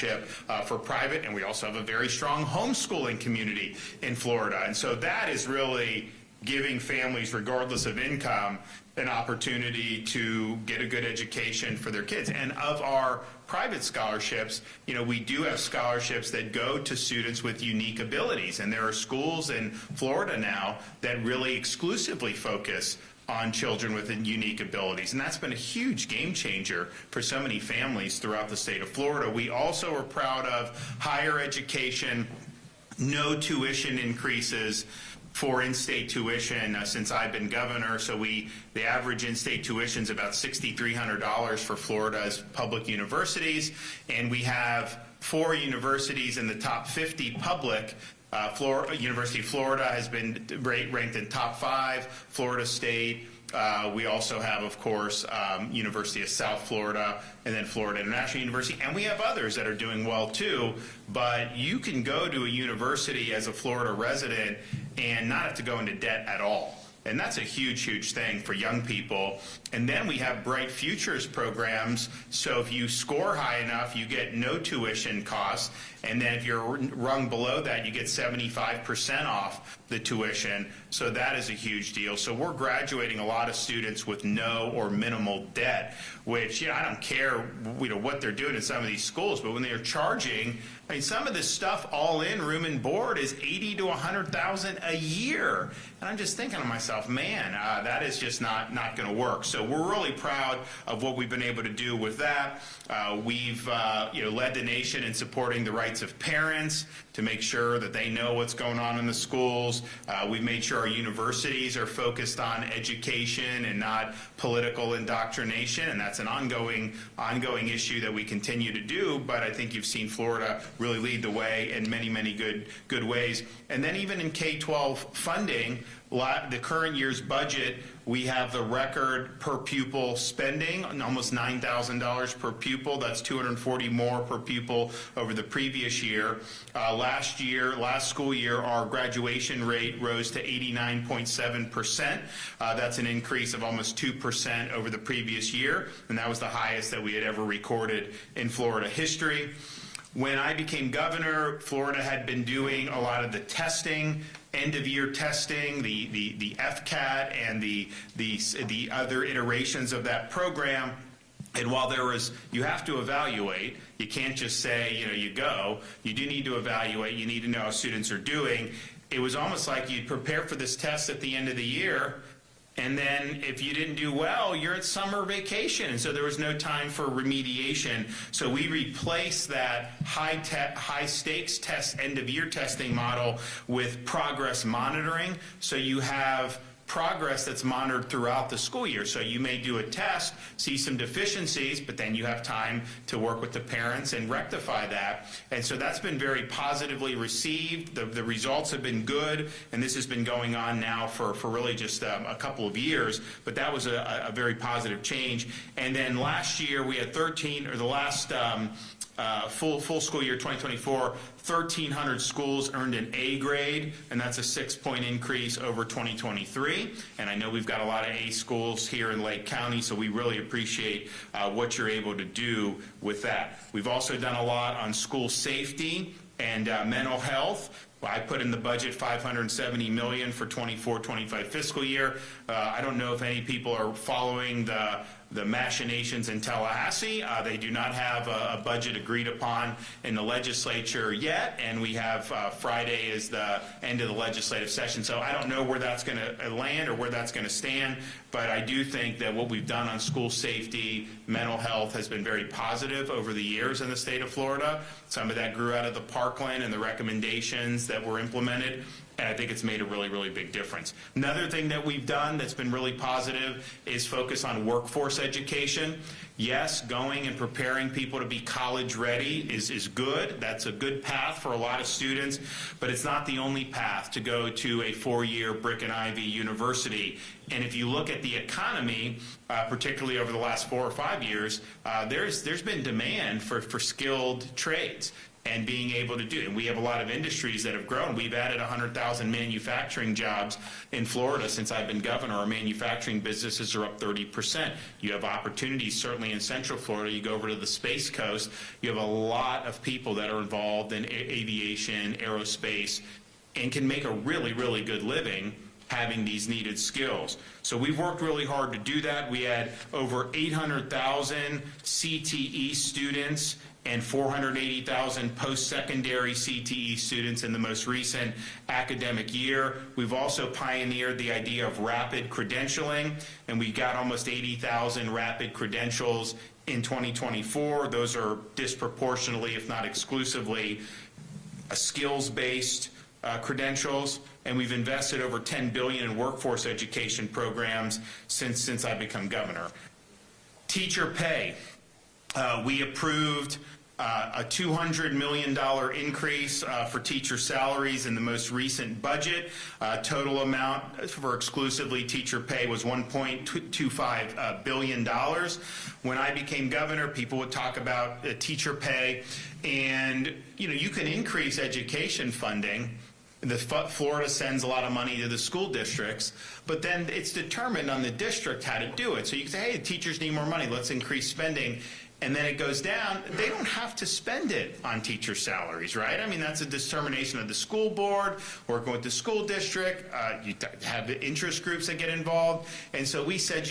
scholarship for private, and we also have a very strong homeschooling community in Florida. And so that is really giving families, regardless of income, an opportunity to get a good education for their kids. And of our private scholarships, we do have scholarships that go to students with unique abilities. And there are schools in Florida now that really exclusively focus on children with unique abilities. And that's been a huge game changer for so many families throughout the state of Florida. We also are proud of higher education, no tuition increases for in-state tuition since I've been governor. So the average in-state tuition is about $6,300 for Florida's public universities, and we have 4 universities in the top 50 public. University of Florida has been ranked in top 5, Florida State. We also have, of course, University of South Florida, and then Florida International University, and we have others that are doing well too. But you can go to a university as a Florida resident and not have to go into debt at all. And that's a huge, huge thing for young people. And then we have Bright Futures programs. So if you score high enough, you get no tuition costs. And then if you're rung below that, you get 75% off the tuition. So that is a huge deal. So we're graduating a lot of students with no or minimal debt, which, I don't care, what they're doing in some of these schools, but when they're charging, some of this stuff all in, room and board, is $80,000 to $100,000 a year. And I'm just thinking to myself, man, that is just not going to work. So we're really proud of what we've been able to do with that. We've led the nation in supporting the rights of parents to make sure that they know what's going on in the schools. We've made sure our universities are focused on education and not political indoctrination, and that's an ongoing issue that we continue to do. But I think you've seen Florida really lead the way in many, many good ways. And then even in K-12 funding, the current year's budget, we have the record per pupil spending, almost $9,000 per pupil. That's $240 more per pupil over the previous year. Last school year, our graduation rate rose to 89.7%. That's an increase of almost 2% over the previous year, and that was the highest that we had ever recorded in Florida history. When I became governor, Florida had been doing a lot of the testing, end-of-year testing, the FCAT, and the other iterations of that program. And while you have to evaluate, you can't just say, you go. You do need to evaluate. You need to know how students are doing. It was almost like you'd prepare for this test at the end of the year, and then if you didn't do well, you're at summer vacation. And so there was no time for remediation. So we replaced that high stakes test, end of year testing model with progress monitoring. So you have progress that's monitored throughout the school year. So you may do a test, see some deficiencies, but then you have time to work with the parents and rectify that. And so that's been very positively received. The results have been good, and this has been going on now for really just a couple of years, but that was a very positive change. And then last year we had full school year 2024, 1,300 schools earned an A grade, and that's a 6-point increase over 2023. And I know we've got a lot of A schools here in Lake County, so we really appreciate what you're able to do with that. We've also done a lot on school safety and mental health. I put in the budget $570 million for 24-25 fiscal year. I don't know if any people are following the machinations in Tallahassee. They do not have a budget agreed upon in the legislature yet, and we have Friday is the end of the legislative session. So I don't know where that's going to land or where that's going to stand, but I do think that what we've done on school safety, mental health has been very positive over the years in the state of Florida. Some of that grew out of the Parkland and the recommendations that were implemented, and I think it's made a really, really big difference. Another thing that we've done that's been really positive is focus on workforce education. Yes, going and preparing people to be college ready is good. That's a good path for a lot of students, but it's not the only path to go to a 4-year brick and ivy university. And if you look at the economy, particularly over the last 4 or 5 years, there's been demand for skilled trades. and being able to do it. And we have a lot of industries that have grown. We've added 100,000 manufacturing jobs in Florida since I've been governor. Our manufacturing businesses are up 30%. You have opportunities certainly in Central Florida. You go over to the Space Coast, you have a lot of people that are involved in aviation, aerospace, and can make a really, really good living having these needed skills. So we've worked really hard to do that. We had over 800,000 CTE students and 480,000 post-secondary CTE students in the most recent academic year. We've also pioneered the idea of rapid credentialing, and we got almost 80,000 rapid credentials in 2024. Those are disproportionately, if not exclusively, skills-based credentials, and we've invested over $10 billion in workforce education programs since I've become governor. Teacher pay. We approved a $200 million increase for teacher salaries in the most recent budget. Total amount for exclusively teacher pay was $1.25 billion. When I became governor, people would talk about teacher pay, and you can increase education funding. Florida sends a lot of money to the school districts, but then it's determined on the district how to do it. So you can say, hey, the teachers need more money, let's increase spending. And then it goes down. They don't have to spend it on teacher salaries, right? I mean, that's a determination of the school board, working with the school district. You have the interest groups that get involved. And so we said,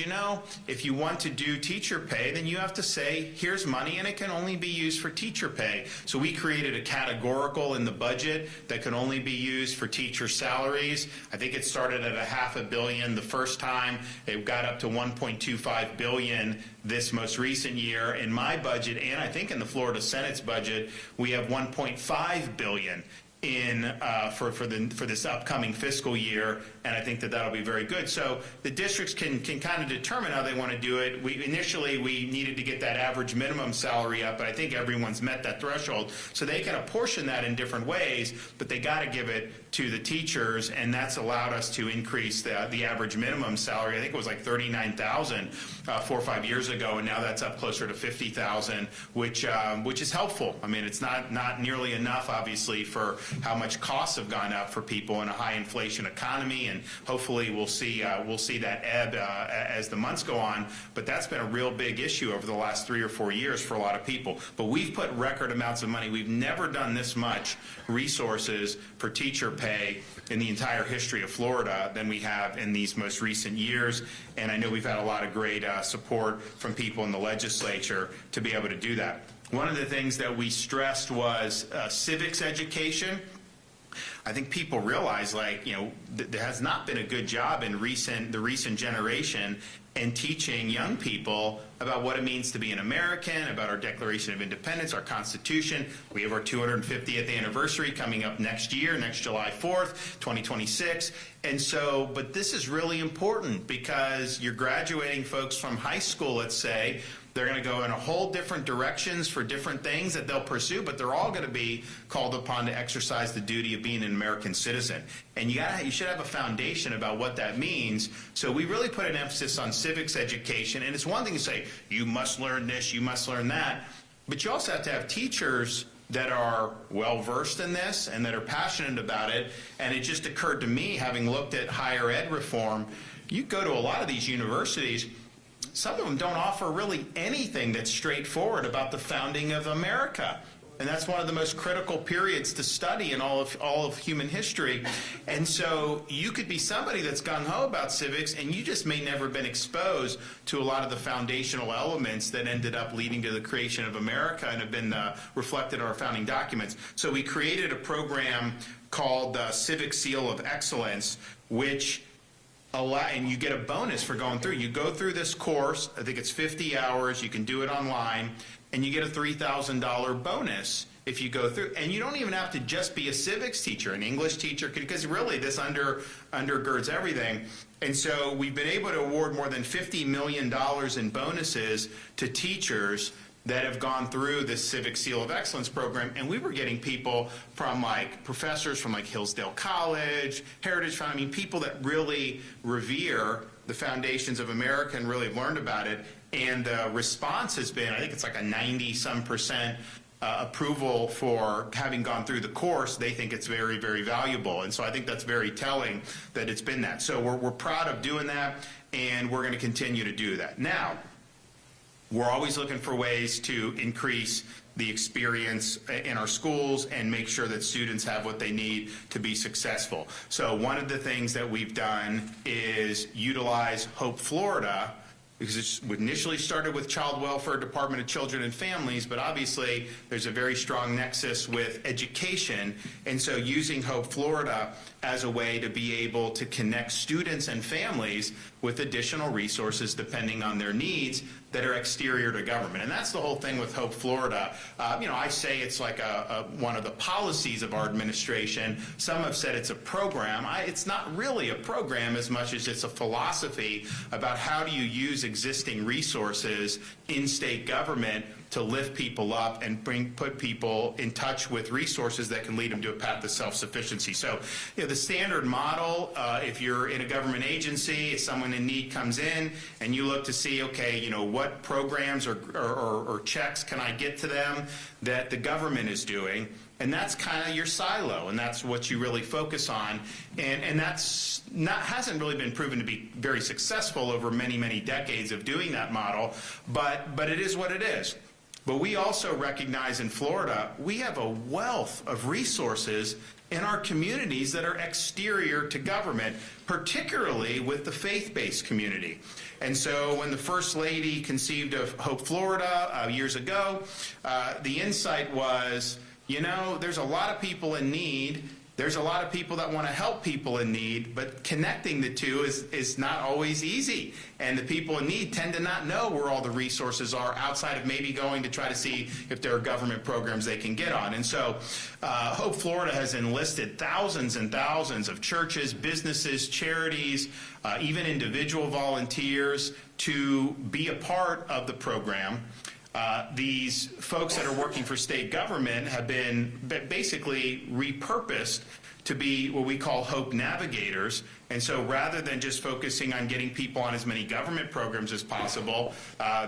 if you want to do teacher pay, then you have to say, here's money, and it can only be used for teacher pay. So we created a categorical in the budget that can only be used for teacher salaries. I think it started at $500 million the first time. It got up to $1.25 billion this most recent year. In my budget, and I think in the Florida Senate's budget, we have $1.5 billion in for this upcoming fiscal year, and I think that'll be very good. So the districts can kind of determine how they want to do it. Initially we needed to get that average minimum salary up, but I think everyone's met that threshold. So they can apportion that in different ways, but they got to give it to the teachers, and that's allowed us to increase the average minimum salary. I think it was like $39,000 4 or 5 years ago, and now that's up closer to $50,000, which is helpful. I mean, it's not nearly enough, obviously, for how much costs have gone up for people in a high inflation economy, and hopefully we'll see that ebb as the months go on. But that's been a real big issue over the last 3 or 4 years for a lot of people. But we've put record amounts of money. We've never done this much resources for teacher pay in the entire history of Florida than we have in these most recent years. And I know we've had a lot of great support from people in the legislature to be able to do that. One of the things that we stressed was civics education. I think people realize, there has not been a good job in the recent generation in teaching young people about what it means to be an American, about our Declaration of Independence, our Constitution. We have our 250th anniversary coming up next year, next July 4th, 2026. And so, but this is really important because you're graduating folks from high school, let's say. They're going to go in a whole different directions for different things that they'll pursue, but they're all going to be called upon to exercise the duty of being an American citizen. And you should have a foundation about what that means. So we really put an emphasis on civics education. And it's one thing to say, you must learn this, you must learn that. But you also have to have teachers that are well-versed in this and that are passionate about it. And it just occurred to me, having looked at higher ed reform, you go to a lot of these universities, some of them don't offer really anything that's straightforward about the founding of America. And that's one of the most critical periods to study in all of human history. And so you could be somebody that's gung-ho about civics, and you just may never been exposed to a lot of the foundational elements that ended up leading to the creation of America and have been reflected in our founding documents. So we created a program called the Civic Seal of Excellence, which and you get a bonus for going through. You go through this course, I think it's 50 hours, you can do it online, and you get a $3,000 bonus if you go through. And you don't even have to just be a civics teacher, an English teacher, because really this undergirds everything. And so we've been able to award more than $50 million in bonuses to teachers that have gone through this Civic Seal of Excellence program. And we were getting people from professors from Hillsdale College, Heritage Foundation, people that really revere the foundations of America and really have learned about it. And the response has been, I think it's like a 90-some% approval for having gone through the course, they think it's very, very valuable. And so I think that's very telling that it's been that. So we're proud of doing that, and we're going to continue to do that. Now, we're always looking for ways to increase the experience in our schools and make sure that students have what they need to be successful. So one of the things that we've done is utilize Hope Florida, because it initially started with Child Welfare Department of Children and Families, but obviously there's a very strong nexus with education, and so using Hope Florida as a way to be able to connect students and families with additional resources depending on their needs that are exterior to government. And that's the whole thing with Hope Florida. I say it's like one of the policies of our administration. Some have said it's a program. It's not really a program as much as it's a philosophy about how do you use existing resources in state government to lift people up and put people in touch with resources that can lead them to a path to self-sufficiency. So, the standard model, if you're in a government agency, if someone in need comes in and you look to see, okay, what programs or checks can I get to them that the government is doing, and that's kind of your silo, and that's what you really focus on, and hasn't really been proven to be very successful over many, many decades of doing that model, but it is what it is. But we also recognize in Florida, we have a wealth of resources in our communities that are exterior to government, particularly with the faith-based community. And so when the First Lady conceived of Hope Florida years ago, the insight was, there's a lot of people in need. There's a lot of people that want to help people in need, but connecting the two is not always easy. And the people in need tend to not know where all the resources are outside of maybe going to try to see if there are government programs they can get on. And so Hope Florida has enlisted thousands and thousands of churches, businesses, charities, even individual volunteers to be a part of the program. These folks that are working for state government have been basically repurposed to be what we call Hope Navigators. And so rather than just focusing on getting people on as many government programs as possible,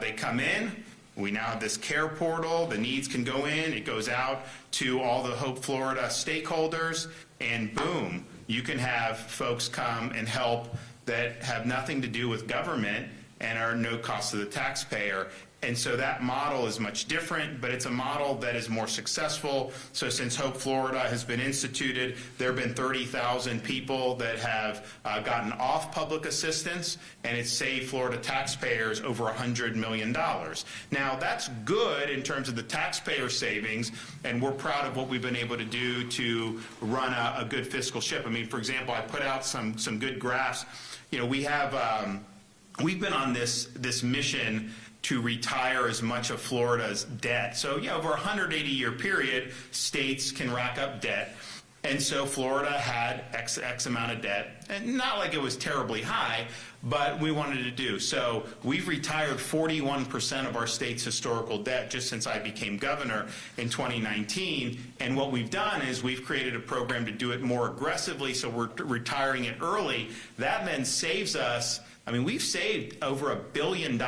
they come in. We now have this care portal. The needs can go in. It goes out to all the Hope Florida stakeholders, and boom, you can have folks come and help that have nothing to do with government and are no cost to the taxpayer. And so that model is much different, but it's a model that is more successful. So since Hope Florida has been instituted, there have been 30,000 people that have gotten off public assistance, and it's saved Florida taxpayers over $100 million. Now, that's good in terms of the taxpayer savings, and we're proud of what we've been able to do to run a good fiscal ship. I mean, for example, I put out some good graphs. We've been on this mission to retire as much of Florida's debt. So, over a 180-year period, states can rack up debt. And so Florida had X amount of debt, and not like it was terribly high, but we wanted to do. So we've retired 41% of our state's historical debt just since I became governor in 2019. And what we've done is we've created a program to do it more aggressively, so we're retiring it early. That then saves us, we've saved over $1 billion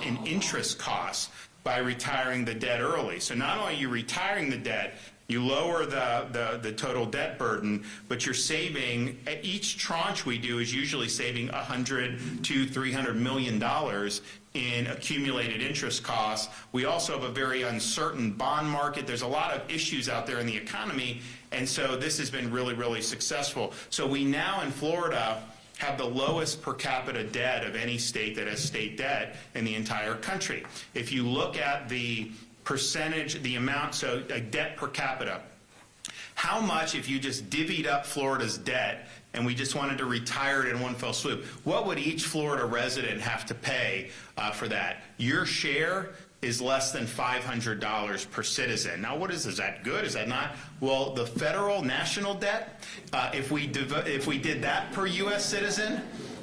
in interest costs by retiring the debt early. So not only are you retiring the debt, you lower the total debt burden, but you're saving, each tranche we do is usually saving $100 to $300 million in accumulated interest costs. We also have a very uncertain bond market. There's a lot of issues out there in the economy, and so this has been really, really successful. So we now in Florida have the lowest per capita debt of any state that has state debt in the entire country. If you look at the percentage, the amount, so debt per capita, how much if you just divvied up Florida's debt and we just wanted to retire it in one fell swoop, what would each Florida resident have to pay for that? Your share is less than $500 per citizen. Now, is that good? Is that not? Well, the federal national debt, if we did that per U.S. citizen,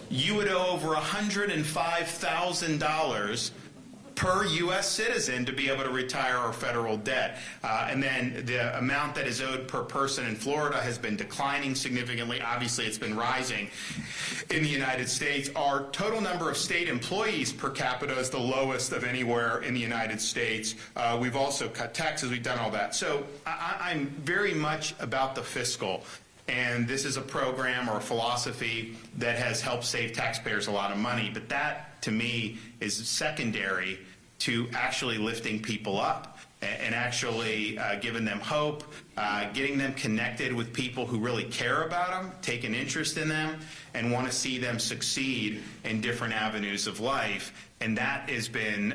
you would owe over $105,000 per U.S. citizen to be able to retire our federal debt. And then the amount that is owed per person in Florida has been declining significantly. Obviously, it's been rising in the United States. Our total number of state employees per capita is the lowest of anywhere in the United States. We've also cut taxes. We've done all that. So I'm very much about the fiscal. And this is a program or a philosophy that has helped save taxpayers a lot of money. But that, to me, is secondary to actually lifting people up and actually giving them hope, getting them connected with people who really care about them, take an interest in them, and want to see them succeed in different avenues of life. And that has been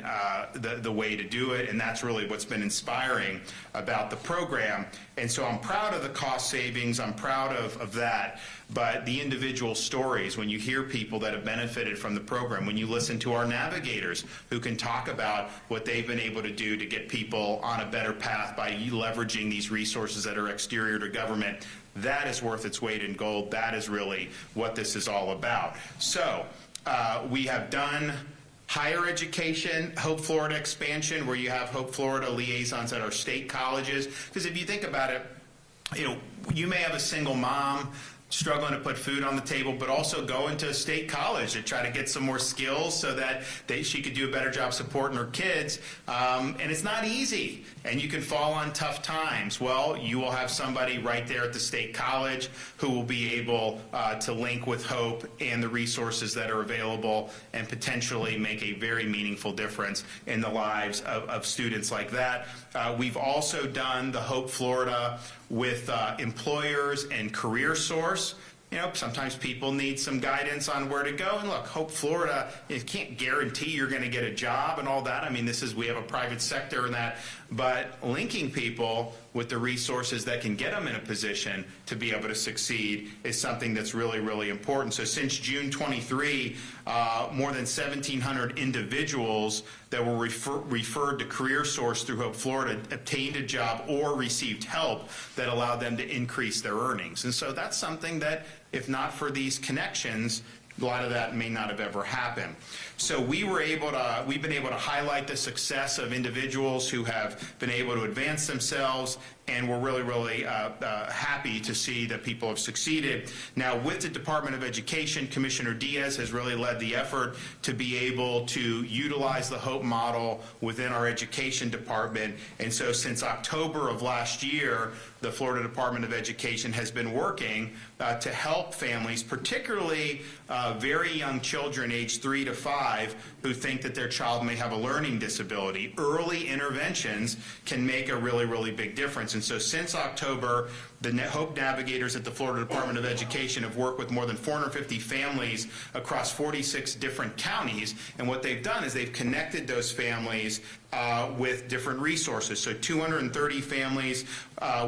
the way to do it, and that's really what's been inspiring about the program. And so I'm proud of the cost savings, I'm proud of that, but the individual stories, when you hear people that have benefited from the program, when you listen to our navigators who can talk about what they've been able to do to get people on a better path by leveraging these resources that are exterior to government, that is worth its weight in gold. That is really what this is all about. So we have done higher education, Hope Florida expansion, where you have Hope Florida liaisons at our state colleges. Because if you think about it, you may have a single mom struggling to put food on the table, but also going to a state college to try to get some more skills so that she could do a better job supporting her kids. And it's not easy, and you can fall on tough times. Well, you will have somebody right there at the state college who will be able to link with Hope and the resources that are available and potentially make a very meaningful difference in the lives of students like that. We've also done the Hope Florida with employers and Career Source. Sometimes people need some guidance on where to go. And look, Hope Florida, you can't guarantee you're going to get a job and all that. I mean, we have a private sector in that. But linking people with the resources that can get them in a position to be able to succeed is something that's really, really important. So since June 23, more than 1,700 individuals that were referred to Career Source through Hope Florida obtained a job or received help that allowed them to increase their earnings. And so that's something that, if not for these connections, a lot of that may not have ever happened. So we've been able to highlight the success of individuals who have been able to advance themselves, and we're really, really happy to see that people have succeeded. Now, with the Department of Education, Commissioner Diaz has really led the effort to be able to utilize the Hope model within our education department. And so since October of last year, the Florida Department of Education has been working to help families, particularly very young children aged 3 to 5, who think that their child may have a learning disability. Early interventions can make a really, really big difference. And so since October, the Hope Navigators at the Florida Department of Education have worked with more than 450 families across 46 different counties. And what they've done is they've connected those families with different resources. So 230 families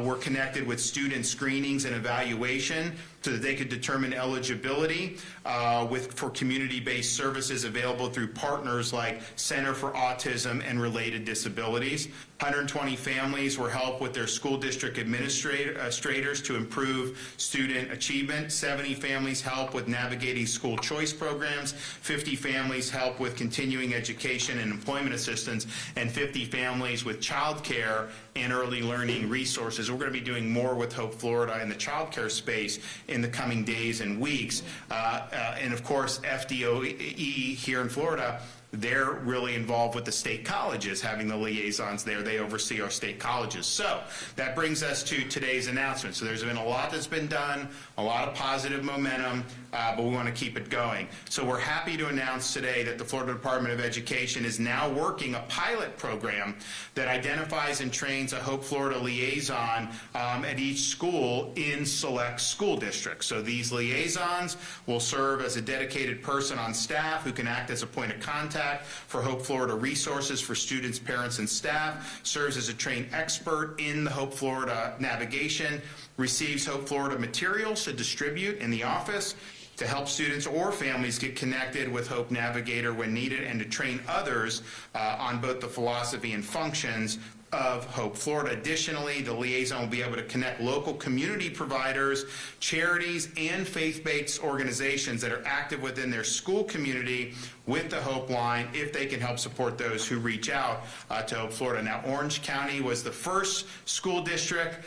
were connected with student screenings and evaluation so that they could determine eligibility for community-based services available through partners like Center for Autism and Related Disabilities. 120 families were helped with their school district administrators to improve student achievement. 70 families helped with navigating school choice programs. 50 families helped with continuing education and employment assistance, and 50 families with child care and early learning resources. We're going to be doing more with Hope Florida in the child care space in the coming days and weeks. And of course, FDOE here in Florida, they're really involved with the state colleges, having the liaisons there. They oversee our state colleges. So that brings us to today's announcement. So there's been a lot that's been done, a lot of positive momentum, but we want to keep it going. So we're happy to announce today that the Florida Department of Education is now working a pilot program that identifies and trains a Hope Florida liaison at each school in select school districts. So these liaisons will serve as a dedicated person on staff who can act as a point of contact for Hope Florida resources for students, parents, and staff, serves as a trained expert in the Hope Florida navigation, receives Hope Florida materials to distribute in the office, to help students or families get connected with Hope Navigator when needed, and to train others on both the philosophy and functions of Hope Florida. Additionally, the liaison will be able to connect local community providers, charities, and faith-based organizations that are active within their school community with the Hope line if they can help support those who reach out to Hope Florida. Now, Orange County was the first school district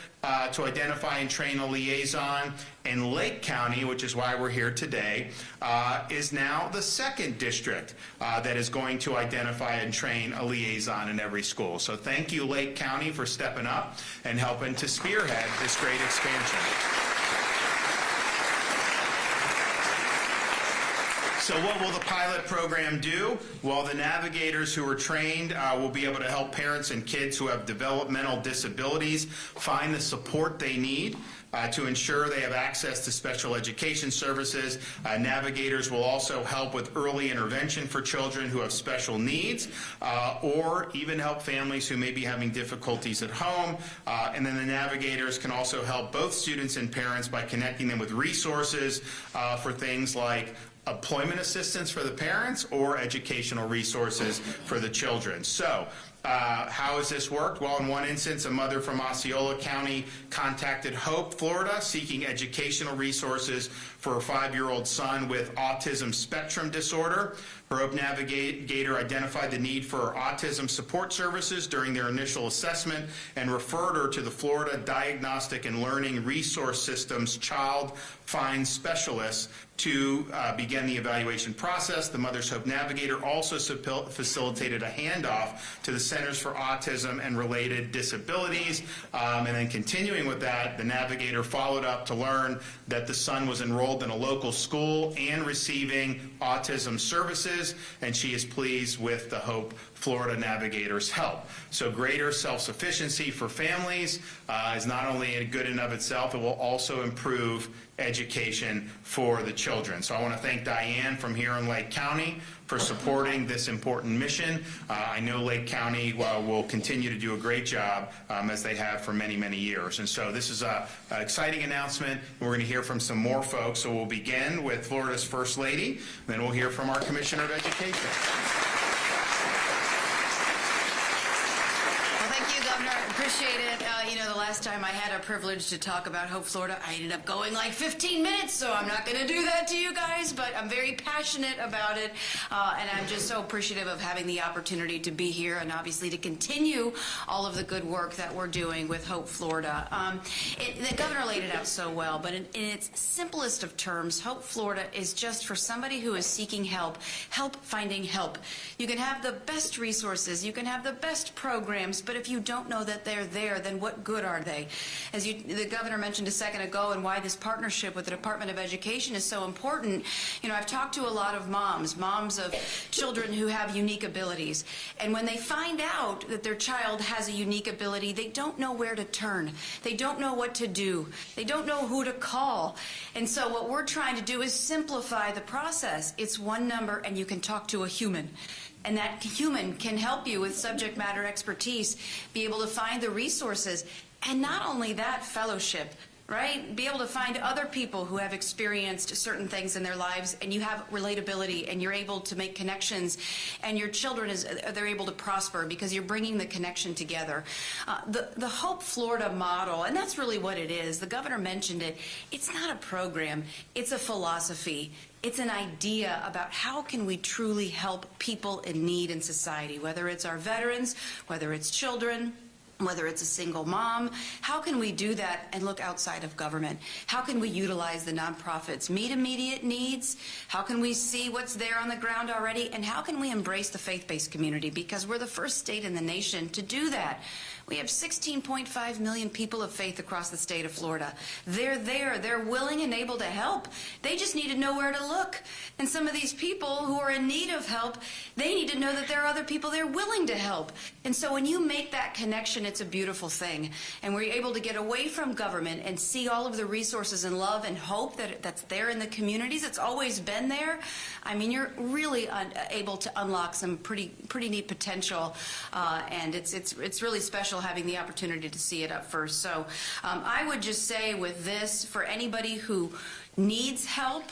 to identify and train a liaison, and Lake County, which is why we're here today, is now the second district that is going to identify and train a liaison in every school. So thank you, Lake County, for stepping up and helping to spearhead this great expansion. So what will the pilot program do? Well, the navigators who are trained will be able to help parents and kids who have developmental disabilities find the support they need to ensure they have access to special education services. Navigators will also help with early intervention for children who have special needs, or even help families who may be having difficulties at home. And then the navigators can also help both students and parents by connecting them with resources for things like employment assistance for the parents or educational resources for the children. So how has this worked? Well, in one instance, a mother from Osceola County contacted Hope, Florida, seeking educational resources for her 5-year-old son with autism spectrum disorder. Her Hope Navigator identified the need for autism support services during their initial assessment and referred her to the Florida Diagnostic and Learning Resource System's Child Find Specialists to begin the evaluation process. The Mother's Hope Navigator also facilitated a handoff to the Centers for Autism and Related Disabilities. And then continuing with that, the Navigator followed up to learn that the son was enrolled in a local school and receiving autism services, and she is pleased with the Hope Florida Navigator's help. So greater self-sufficiency for families is not only good in of itself, it will also improve education for the children. So I want to thank Diane from here in Lake County for supporting this important mission. I know Lake County will continue to do a great job as they have for many, many years. And so this is an exciting announcement. We're going to hear from some more folks. So we'll begin with Florida's First Lady, then we'll hear from our Commissioner of Education. Appreciate it. The last time I had a privilege to talk about Hope Florida, I ended up going like 15 minutes, so I'm not going to do that to you guys, but I'm very passionate about it, and I'm just so appreciative of having the opportunity to be here and obviously to continue all of the good work that we're doing with Hope Florida. The governor laid it out so well, but in its simplest of terms, Hope Florida is just for somebody who is seeking help finding help. You can have the best resources, you can have the best programs, but if you don't know that they're there, then what good are they? As the governor mentioned a second ago, and why this partnership with the Department of Education is so important, I've talked to a lot of moms of children who have unique abilities, and when they find out that their child has a unique ability, they don't know where to turn. They don't know what to do. They don't know who to call. And so what we're trying to do is simplify the process. It's one number, and you can talk to a human. And that human can help you with subject matter expertise, be able to find the resources, and not only that, fellowship, right? Be able to find other people who have experienced certain things in their lives, and you have relatability, and you're able to make connections, and your children, they're able to prosper because you're bringing the connection together. The Hope Florida model, and that's really what it is. The governor mentioned it. It's not a program. It's a philosophy. It's an idea about how can we truly help people in need in society, whether it's our veterans, whether it's children, whether it's a single mom. How can we do that and look outside of government? How can we utilize the nonprofits, meet immediate needs? How can we see what's there on the ground already? And how can we embrace the faith-based community? Because we're the first state in the nation to do that. We have 16.5 million people of faith across the state of Florida. They're there. They're willing and able to help. They just need to know where to look. And some of these people who are in need of help, they need to know that there are other people there willing to help. And so when you make that connection, it's a beautiful thing. And we're able to get away from government and see all of the resources and love and hope that's there in the communities. It's always been there. I mean, you're really able to unlock some pretty neat potential, and it's really special having the opportunity to see it up first. So I would just say with this, for anybody who needs help,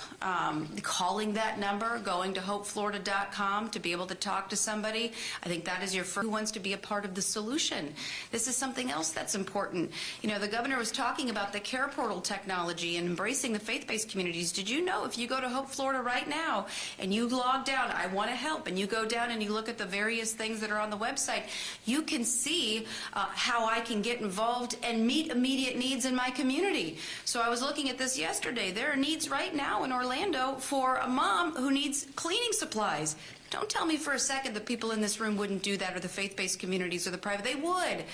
calling that number, going to hopeflorida.com to be able to talk to somebody. I think that is your first, who wants to be a part of the solution. This is something else that's important. You know, the governor was talking about the care portal technology and embracing the faith-based communities. Did you know if you go to Hope Florida right now and you log down, I want to help, and you go down and you look at the various things that are on the website, you can see how I can get involved and meet immediate needs in my community. So I was looking at this yesterday. There are needs right now in Orlando for a mom who needs cleaning supplies. Don't tell me for a second that people in this room wouldn't do that, or the faith-based communities or the private. They would.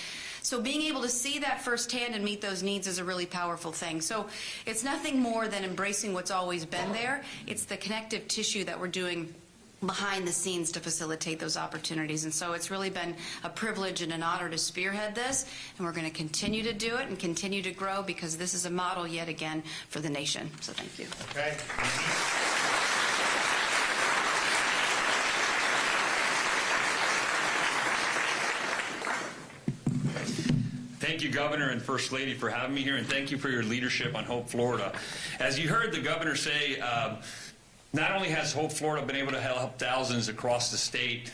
So being able to see that firsthand and meet those needs is a really powerful thing. So it's nothing more than embracing what's always been there. It's the connective tissue that we're doing behind the scenes to facilitate those opportunities. And so it's really been a privilege and an honor to spearhead this, and we're going to continue to do it and continue to grow, because this is a model yet again for the nation. So thank you. Okay. Thank you, Governor and First Lady, for having me here, and thank you for your leadership on Hope Florida. As you heard the Governor say, not only has Hope Florida been able to help thousands across the state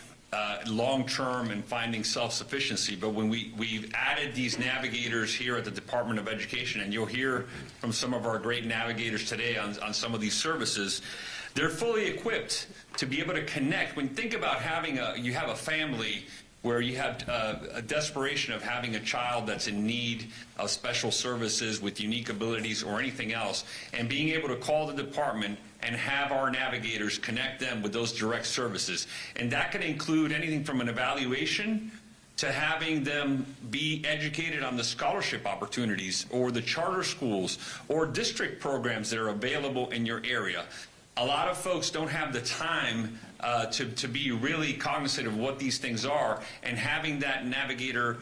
long-term in finding self-sufficiency, but when we've added these navigators here at the Department of Education, and you'll hear from some of our great navigators today on some of these services, they're fully equipped to be able to connect. When you think about you have a family where you have a desperation of having a child that's in need of special services with unique abilities or anything else, and being able to call the department and have our navigators connect them with those direct services. And that can include anything from an evaluation to having them be educated on the scholarship opportunities or the charter schools or district programs that are available in your area. A lot of folks don't have the time to be really cognizant of what these things are, and having that navigator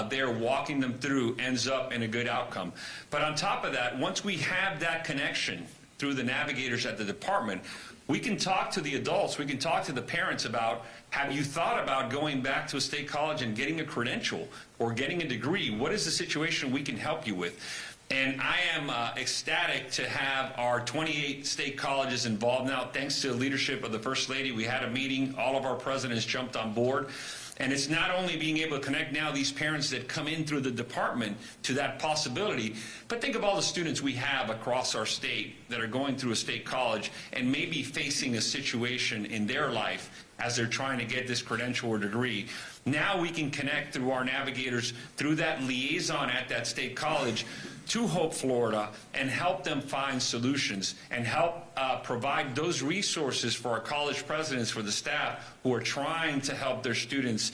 there walking them through ends up in a good outcome. But on top of that, once we have that connection through the navigators at the department, we can talk to the adults, we can talk to the parents about, have you thought about going back to a state college and getting a credential or getting a degree? What is the situation we can help you with? And I am ecstatic to have our 28 state colleges involved now. Thanks to the leadership of the First Lady, we had a meeting. All of our presidents jumped on board. And it's not only being able to connect now these parents that come in through the department to that possibility, but think of all the students we have across our state that are going through a state college and maybe facing a situation in their life as they're trying to get this credential or degree. Now we can connect through our navigators, through that liaison at that state college, to Hope Florida, and help them find solutions and help provide those resources for our college presidents, for the staff who are trying to help their students,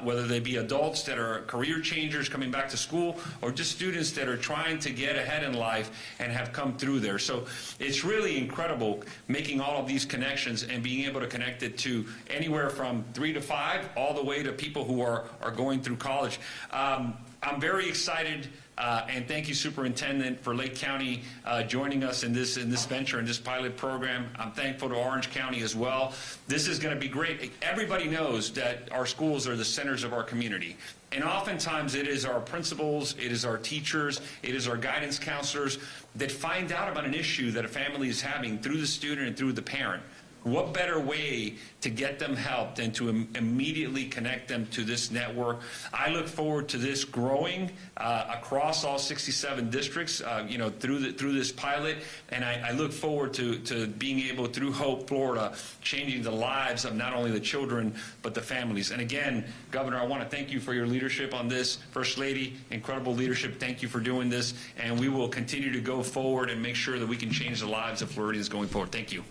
whether they be adults that are career changers coming back to school, or just students that are trying to get ahead in life and have come through there. So it's really incredible making all of these connections and being able to connect it to anywhere from 3 to 5 all the way to people who are going through college. I'm very excited, and thank you, Superintendent, for Lake County joining us in this venture, in this pilot program. I'm thankful to Orange County as well. This is going to be great. Everybody knows that our schools are the centers of our community. And oftentimes it is our principals, it is our teachers, it is our guidance counselors that find out about an issue that a family is having through the student and through the parent. What better way to get them help than to immediately connect them to this network? I look forward to this growing across all 67 districts, through this pilot, and I look forward to being able, through Hope Florida, changing the lives of not only the children but the families. And again, Governor, I want to thank you for your leadership on this. First Lady, incredible leadership. Thank you for doing this, and we will continue to go forward and make sure that we can change the lives of Floridians going forward. Thank you.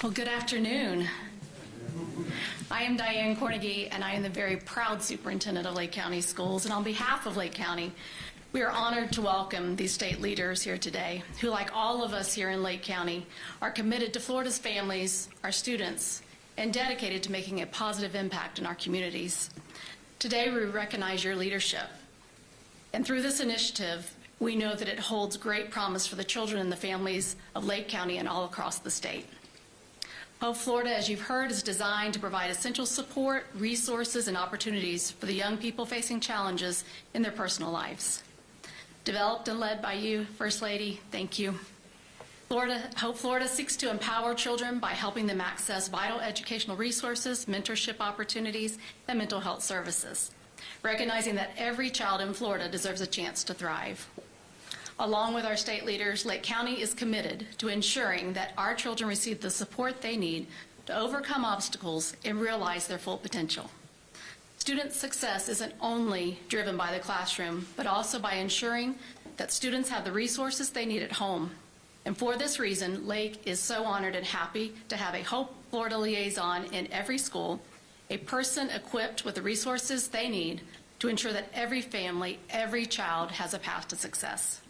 Well, good afternoon. I am Diane Cornegie, and I am the very proud superintendent of Lake County Schools. And on behalf of Lake County, we are honored to welcome these state leaders here today, who, like all of us here in Lake County, are committed to Florida's families, our students, and dedicated to making a positive impact in our communities. Today, we recognize your leadership. And through this initiative, we know that it holds great promise for the children and the families of Lake County and all across the state. Hope Florida, as you've heard, is designed to provide essential support, resources, and opportunities for the young people facing challenges in their personal lives. Developed and led by you, First Lady, thank you. Hope Florida seeks to empower children by helping them access vital educational resources, mentorship opportunities, and mental health services, recognizing that every child in Florida deserves a chance to thrive. Along with our state leaders, Lake County is committed to ensuring that our children receive the support they need to overcome obstacles and realize their full potential. Student success isn't only driven by the classroom, but also by ensuring that students have the resources they need at home. And for this reason, Lake is so honored and happy to have a Hope Florida liaison in every school, a person equipped with the resources they need to ensure that every family, every child has a path to success.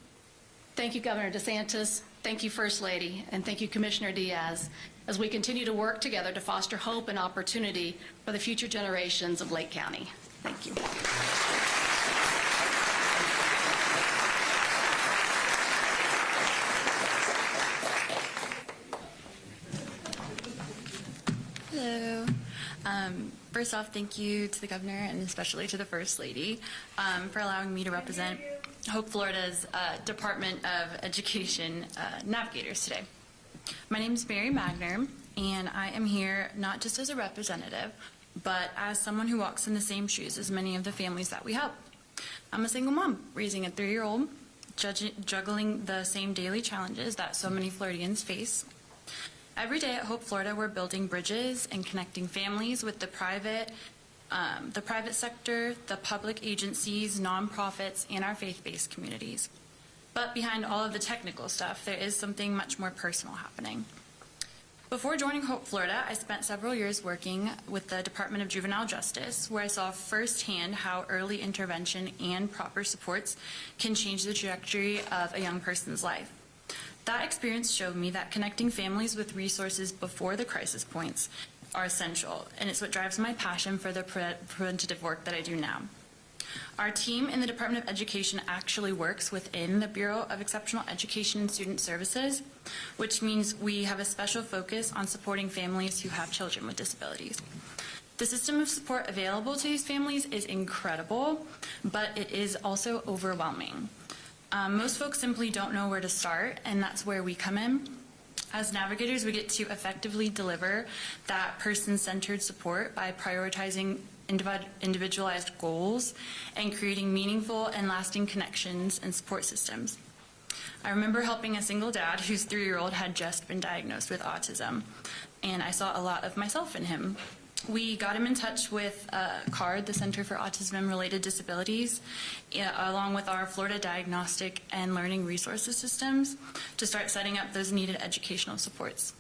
Thank you, Governor DeSantis. Thank you, First Lady. And thank you, Commissioner Diaz, as we continue to work together to foster hope and opportunity for the future generations of Lake County. Thank you. Hello. First off, thank you to the Governor and especially to the First Lady for allowing me to represent Hope Florida's Department of Education navigators today. My name is Mary Magner, and I am here not just as a representative, but as someone who walks in the same shoes as many of the families that we help. I'm a single mom raising a 3-year-old, juggling the same daily challenges that so many Floridians face. Every day at Hope Florida, we're building bridges and connecting families with the private sector, the public agencies, nonprofits, and our faith-based communities. But behind all of the technical stuff, there is something much more personal happening. Before joining Hope Florida, I spent several years working with the Department of Juvenile Justice, where I saw firsthand how early intervention and proper supports can change the trajectory of a young person's life. That experience showed me that connecting families with resources before the crisis points are essential, and it's what drives my passion for the preventative work that I do now. Our team in the Department of Education actually works within the Bureau of Exceptional Education and Student Services, which means we have a special focus on supporting families who have children with disabilities. The system of support available to these families is incredible, but it is also overwhelming. Most folks simply don't know where to start, and that's where we come in. As navigators, we get to effectively deliver that person-centered support by prioritizing individualized goals and creating meaningful and lasting connections and support systems. I remember helping a single dad whose 3-year-old had just been diagnosed with autism, and I saw a lot of myself in him. We got him in touch with CARD, the Center for Autism and Related Disabilities, along with our Florida Diagnostic and Learning Resources Systems to start setting up those needed educational supports.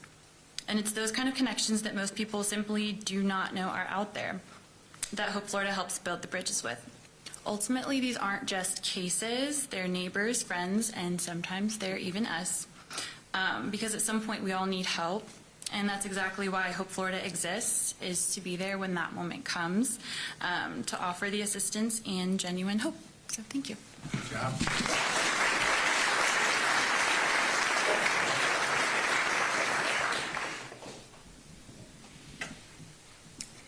And it's those kind of connections that most people simply do not know are out there that Hope Florida helps build the bridges with. Ultimately, these aren't just cases, they're neighbors, friends, and sometimes they're even us. Because at some point we all need help. And that's exactly why Hope Florida exists, is to be there when that moment comes, to offer the assistance and genuine hope. So thank you. Good job.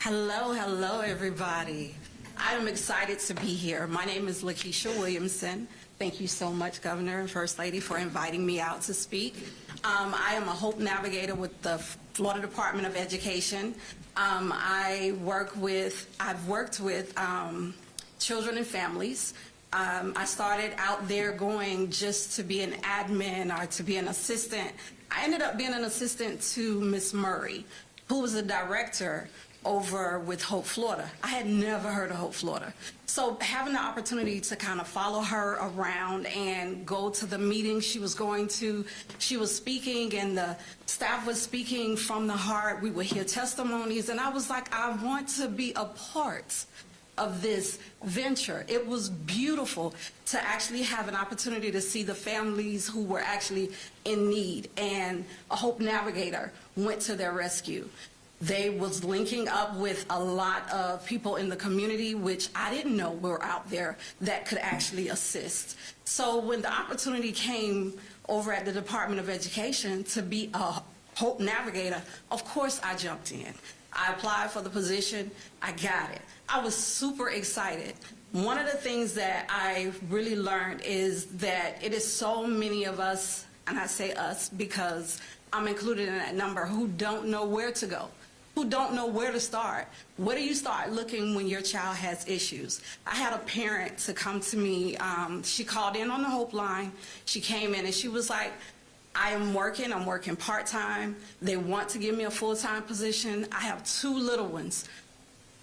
Hello, everybody. I am excited to be here. My name is Lakeisha Williamson. Thank you so much, Governor and First Lady, for inviting me out to speak. I am a Hope Navigator with the Florida Department of Education. I've worked with children and families. I started out there going just to be an admin or to be an assistant. I ended up being an assistant to Miss Murray, who was a director over with Hope Florida. I had never heard of Hope Florida. So having the opportunity to kind of follow her around and go to the meetings she was going to, she was speaking and the staff was speaking from the heart. We would hear testimonies and I was like, I want to be a part of this venture. It was beautiful to actually have an opportunity to see the families who were actually in need, and a Hope Navigator went to their rescue. They was linking up with a lot of people in the community, which I didn't know were out there that could actually assist. So when the opportunity came over at the Department of Education to be a Hope Navigator, of course I jumped in. I applied for the position. I got it. I was super excited. One of the things that I really learned is that it is so many of us, and I say us because I'm included in that number, who don't know where to go, who don't know where to start. Where do you start looking when your child has issues? I had a parent to come to me. She called in on the Hope line. She came in and she was like, I'm working part-time. They want to give me a full-time position. I have 2 little ones.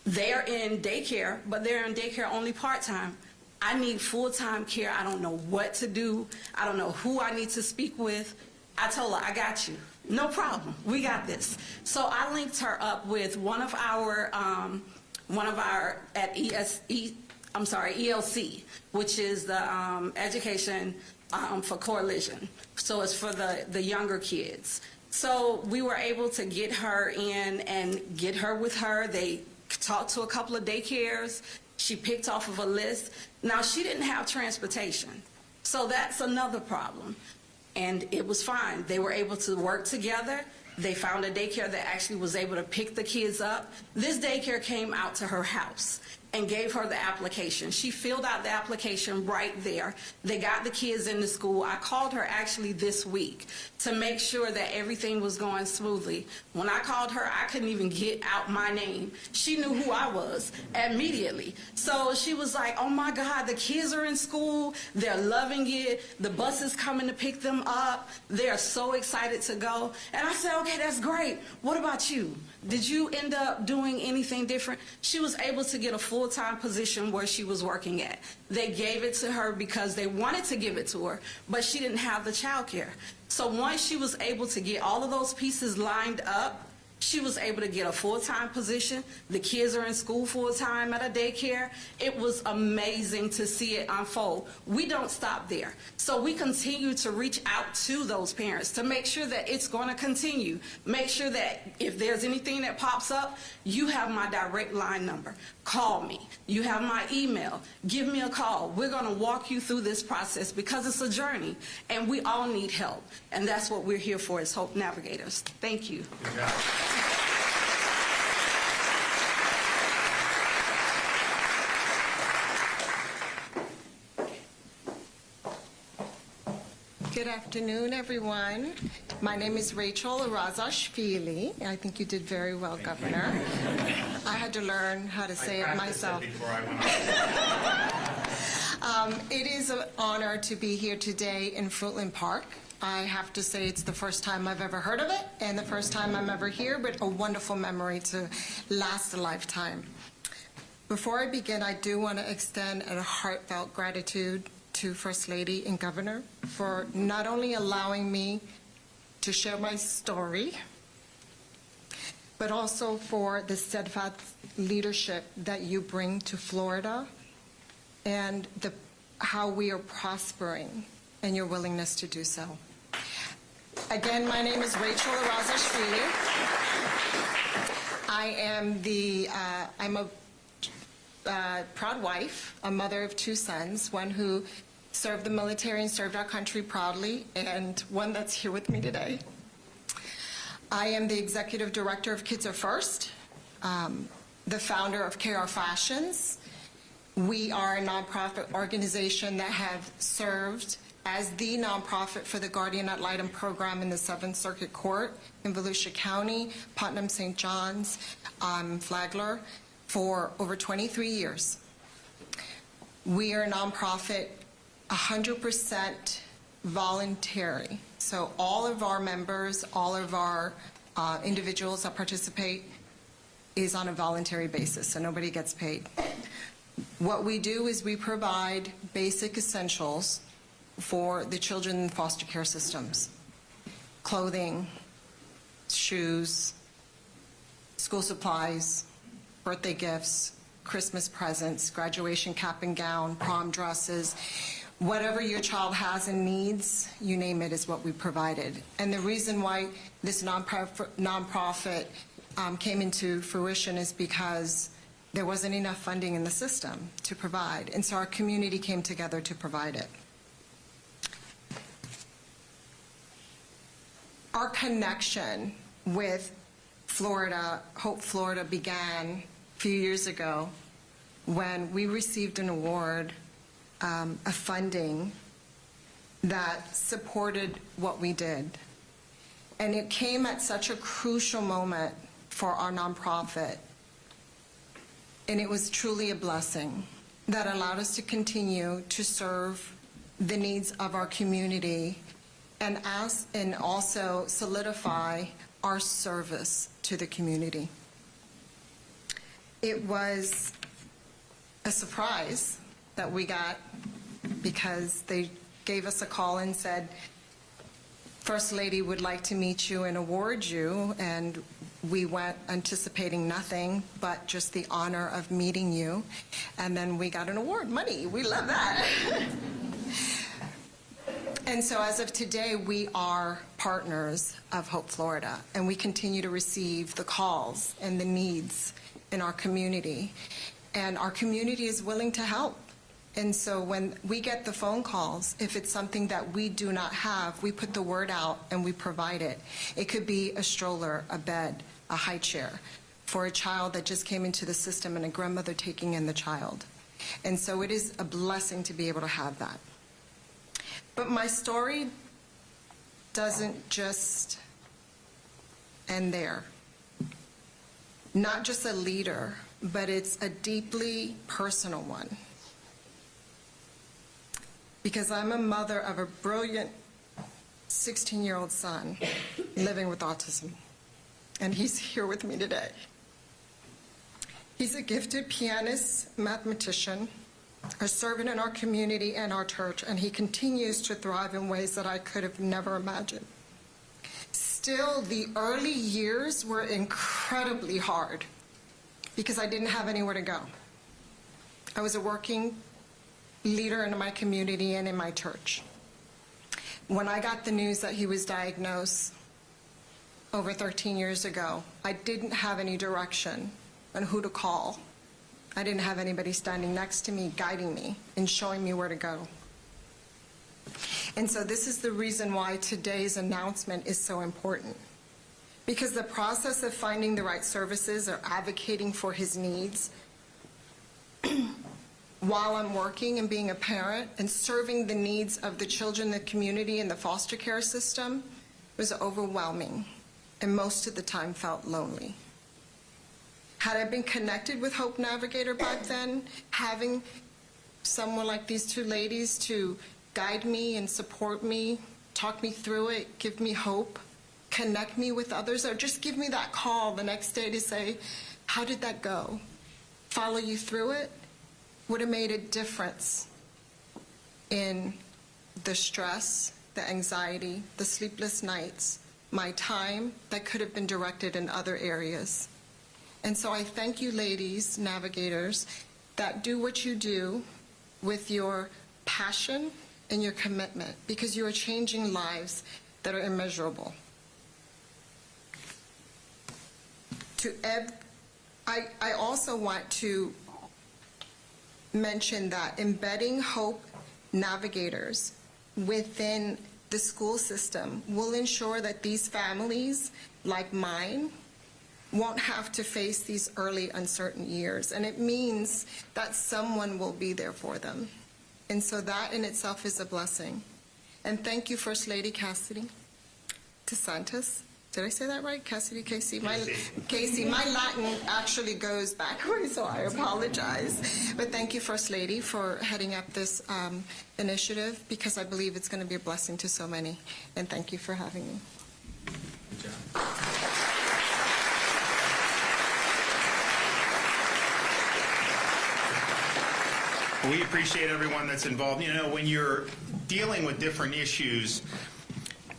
They're in daycare, but they're in daycare only part-time. I need full-time care. I don't know what to do. I don't know who I need to speak with. I told her, I got you. No problem. We got this. So I linked her up with one of our at ELC, which is the education for coalition. So it's for the younger kids. So we were able to get her in and get her with her. They talked to a couple of daycares. She picked off of a list. Now, she didn't have transportation. So that's another problem. And it was fine. They were able to work together. They found a daycare that actually was able to pick the kids up. This daycare came out to her house and gave her the application. She filled out the application right there. They got the kids into school. I called her actually this week to make sure that everything was going smoothly. When I called her, I couldn't even get out my name. She knew who I was immediately. So she was like, oh my God, the kids are in school. They're loving it. The bus is coming to pick them up. They're so excited to go. And I said, okay, that's great. What about you? Did you end up doing anything different? She was able to get a full-time position where she was working at. They gave it to her because they wanted to give it to her, but she didn't have the child care. So once she was able to get all of those pieces lined up, she was able to get a full-time position. The kids are in school full-time at a daycare. It was amazing to see it unfold. We don't stop there. So we continue to reach out to those parents to make sure that it's going to continue. Make sure that if there's anything that pops up, you have my direct line number. Call me. You have my email. Give me a call. We're going to walk you through this process because it's a journey and we all need help. And that's what we're here for as Hope Navigators. Thank you. Good job. Good afternoon, everyone. My name is Rachel Arazashvili. I think you did very well, Governor. I had to learn how to say it myself. Before I went on. It is an honor to be here today in Fruitland Park. I have to say it's the first time I've ever heard of it and the first time I'm ever here, but a wonderful memory to last a lifetime. Before I begin, I do want to extend a heartfelt gratitude to First Lady and Governor for not only allowing me to share my story, but also for the steadfast leadership that you bring to Florida and how we are prospering and your willingness to do so. Again, my name is Rachel Arazashvili. I'm a proud wife, a mother of 2 sons, one who served the military and served our country proudly, and one that's here with me today. I am the executive director of Kids Are First, the founder of KR Fashions. We are a nonprofit organization that have served as the nonprofit for the Guardian Ad Litem program in the 7th Circuit Court in Volusia County, Putnam, St. John's, Flagler, for over 23 years. We are a nonprofit 100% voluntary. So all of our members, all of our individuals that participate is on a voluntary basis, so nobody gets paid. What we do is we provide basic essentials for the children in foster care systems: clothing, shoes, school supplies, birthday gifts, Christmas presents, graduation cap and gown, prom dresses. Whatever your child has and needs, you name it, is what we provided. And the reason why this nonprofit came into fruition is because there wasn't enough funding in the system to provide. And so our community came together to provide it. Our connection with Florida, Hope Florida, began a few years ago when we received an award of funding that supported what we did. And it came at such a crucial moment for our nonprofit. And it was truly a blessing that allowed us to continue to serve the needs of our community and also solidify our service to the community. It was a surprise that we got because they gave us a call and said, First Lady would like to meet you and award you, and we went anticipating nothing but just the honor of meeting you, and then we got an award, money. We love that. And so as of today, we are partners of Hope Florida, and we continue to receive the calls and the needs in our community, and our community is willing to help. And so when we get the phone calls, if it's something that we do not have, we put the word out and we provide it. It could be a stroller, a bed, a high chair for a child that just came into the system and a grandmother taking in the child. And so it is a blessing to be able to have that. But my story doesn't just end there. Not just a leader, but it's a deeply personal one. Because I'm a mother of a brilliant 16-year-old son living with autism. And he's here with me today. He's a gifted pianist, mathematician, a servant in our community and our church, and he continues to thrive in ways that I could have never imagined. Still, the early years were incredibly hard because I didn't have anywhere to go. I was a working leader in my community and in my church. When I got the news that he was diagnosed over 13 years ago, I didn't have any direction on who to call. I didn't have anybody standing next to me, guiding me, and showing me where to go. And so this is the reason why today's announcement is so important. Because the process of finding the right services or advocating for his needs while I'm working and being a parent and serving the needs of the children in the community and the foster care system was overwhelming, and most of the time felt lonely. Had I been connected with Hope Navigator back then, having someone like these two ladies to guide me and support me, talk me through it, give me hope, connect me with others, or just give me that call the next day to say, how did that go? Follow you through it, would have made a difference in the stress, the anxiety, the sleepless nights, my time that could have been directed in other areas. And so I thank you, ladies, navigators, that do what you do with your passion and your commitment, because you are changing lives that are immeasurable. I also want to mention that embedding Hope Navigators within the school system will ensure that these families, like mine, won't have to face these early uncertain years. And it means that someone will be there for them. And so that in itself is a blessing. And thank you, First Lady Cassidy DeSantis. Did I say that right? Cassidy, Casey? Casey, my Latin actually goes backwards, so I apologize. But thank you, First Lady, for heading up this initiative, because I believe it's going to be a blessing to so many. And thank you for having me. Good job. We appreciate everyone that's involved. You know, when you're dealing with different issues,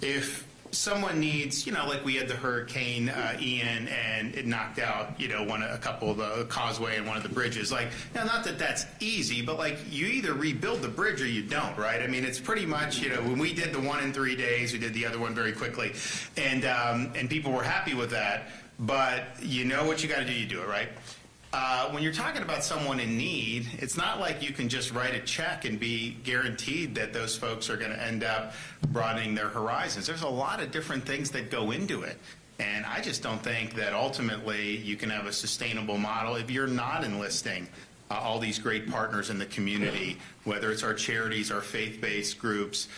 if someone needs, you know, like we had the Hurricane Ian, and it knocked out, you know, a couple of the causeway and one of the bridges. Like, now, not that that's easy, but like you either rebuild the bridge or you don't, right? I mean, it's pretty much, you know, when we did the one in 3 days, we did the other one very quickly, and people were happy with that. But you know what you got to do, you do it, right? when you're talking about someone in need, it's not like you can just write a check and be guaranteed that those folks are going to end up broadening their horizons. There's a lot of different things that go into it. And I just don't think that ultimately you can have a sustainable model if you're not enlisting all these great partners in the community, whether it's our charities, our faith-based groups,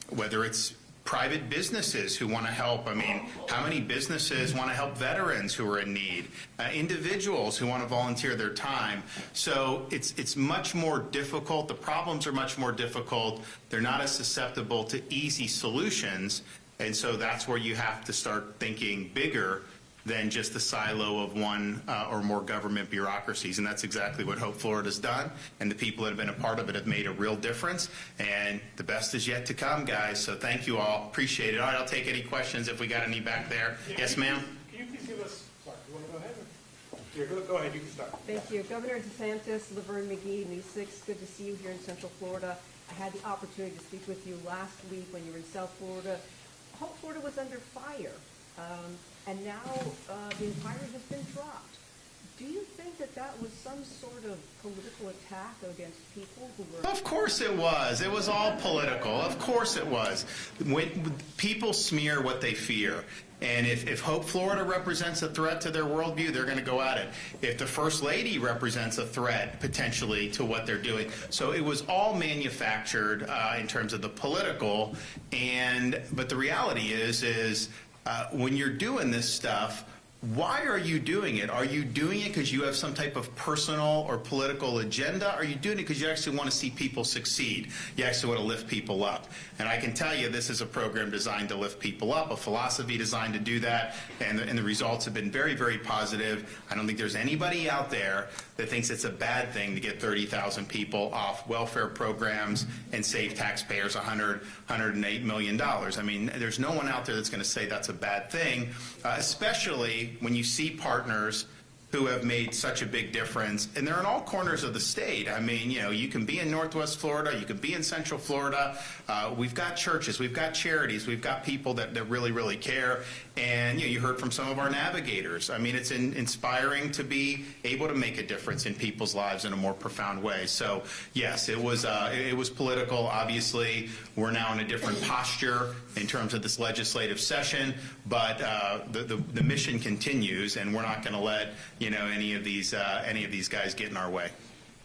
whether it's private businesses who want to help. I mean, how many businesses want to help veterans who are in need? Individuals who want to volunteer their time. So it's much more difficult. The problems are much more difficult. They're not as susceptible to easy solutions. And so that's where you have to start thinking bigger than just the silo of one or more government bureaucracies. And that's exactly what Hope Florida's done. And the people that have been a part of it have made a real difference. And the best is yet to come, guys. So thank you all. Appreciate it. All right, I'll take any questions if we got any back there. Yeah, Yes, ma'am? Can you please give us, sorry, you want to go ahead? Yeah, go ahead, you can start. Thank you. Governor DeSantis, Laverne McGee, News 6, good to see you here in Central Florida. I had the opportunity to speak with you last week when you were in South Florida. Hope Florida was under fire, and now the inquiry has been dropped. Do you think that that was some sort of political attack against people who were... Of course it was. It was all political. Of course it was. When people smear what they fear. And if Hope Florida represents a threat to their worldview, they're going to go at it. If the First Lady represents a threat, potentially, to what they're doing. So it was all manufactured in terms of the political. But the reality is when you're doing this stuff, why are you doing it? Are you doing it because you have some type of personal or political agenda? Are you doing it because you actually want to see people succeed? You actually want to lift people up. And I can tell you this is a program designed to lift people up, a philosophy designed to do that, and the results have been very, very positive. I don't think there's anybody out there that thinks it's a bad thing to get 30,000 people off welfare programs and save taxpayers $108 million. I mean, there's no one out there that's going to say that's a bad thing, especially when you see partners who have made such a big difference, and they're in all corners of the state. I mean, you know, you can be in Northwest Florida, you can be in Central Florida. We've got churches, we've got charities, we've got people that really, really care. And you heard from some of our navigators. I mean, it's inspiring to be able to make a difference in people's lives in a more profound way. So, yes, it was political. Obviously, we're now in a different posture in terms of this legislative session, but the mission continues, and we're not going to let any of these guys get in our way.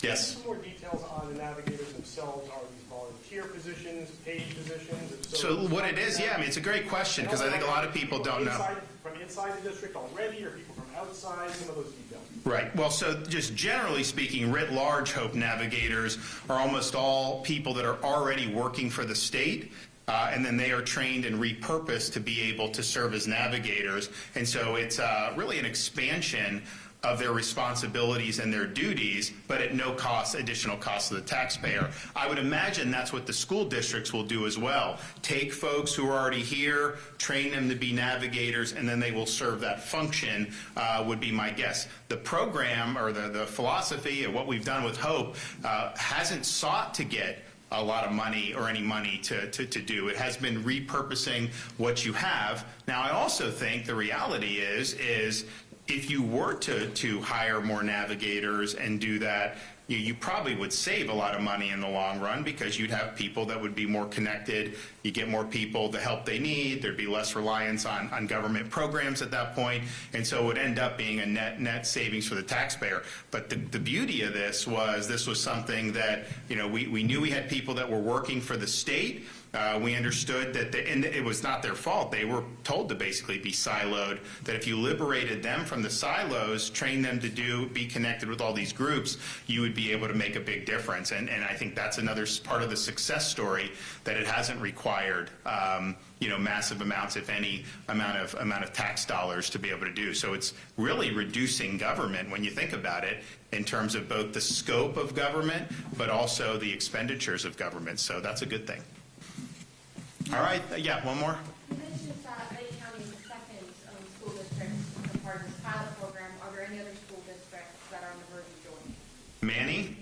Yes. Some more details on the navigators themselves. Are these volunteer positions, paid positions? So what it is, yeah, I mean, it's a great question because I think a lot of people don't know. From inside the district already, or people from outside? Some of those details. Right. Well, so just generally speaking, writ large, Hope Navigators are almost all people that are already working for the state. And then they are trained and repurposed to be able to serve as navigators. And so it's really an expansion of their responsibilities and their duties, but at no cost, additional cost to the taxpayer. I would imagine that's what the school districts will do as well. Take folks who are already here, train them to be navigators, and then they will serve that function, would be my guess. The program or the philosophy of what we've done with Hope hasn't sought to get a lot of money or any money to do. It has been repurposing what you have. Now, I also think the reality is if you were to hire more navigators and do that, you probably would save a lot of money in the long run because you'd have people that would be more connected. You get more people the help they need. There'd be less reliance on government programs at that point. And so it would end up being a net savings for the taxpayer. But the beauty of this was something that, we knew we had people that were working for the state. We understood that, and it was not their fault. They were told to basically be siloed, that if you liberated them from the silos, trained them to be connected with all these groups, you would be able to make a big difference. And I think that's another part of the success story, that it hasn't required, massive amounts, if any, amount of tax dollars to be able to do. So it's really reducing government when you think about it, in terms of both the scope of government, but also the expenditures of government. So that's a good thing. All right, yeah, one more. You mentioned that Lake County is the second school district as a part of this pilot program. Are there any other school districts that are on the verge of joining? Manny?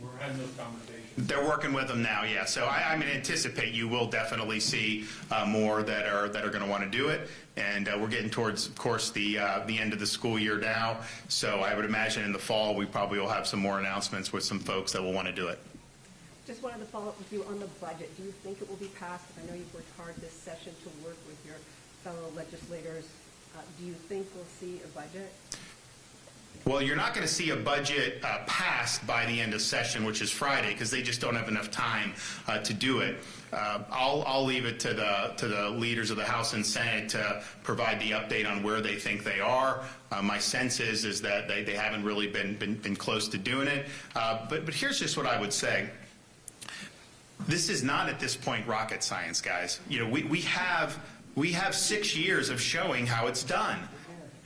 We're having those conversations. They're working with them now, yeah. So I mean, anticipate you will definitely see more that are going to want to do it. And we're getting towards, of course, the end of the school year now. So I would imagine in the fall we probably will have some more announcements with some folks that will want to do it. Just wanted to follow up with you on the budget. Do you think it will be passed? I know you've worked hard this session to work with your fellow legislators. Do you think we'll see a budget? Well, you're not going to see a budget passed by the end of session, which is Friday, because they just don't have enough time to do it. I'll leave it to the leaders of the House and Senate to provide the update on where they think they are. My sense is that they haven't really been close to doing it. But here's just what I would say. This is not at this point rocket science, guys. You know, we have 6 years of showing how it's done.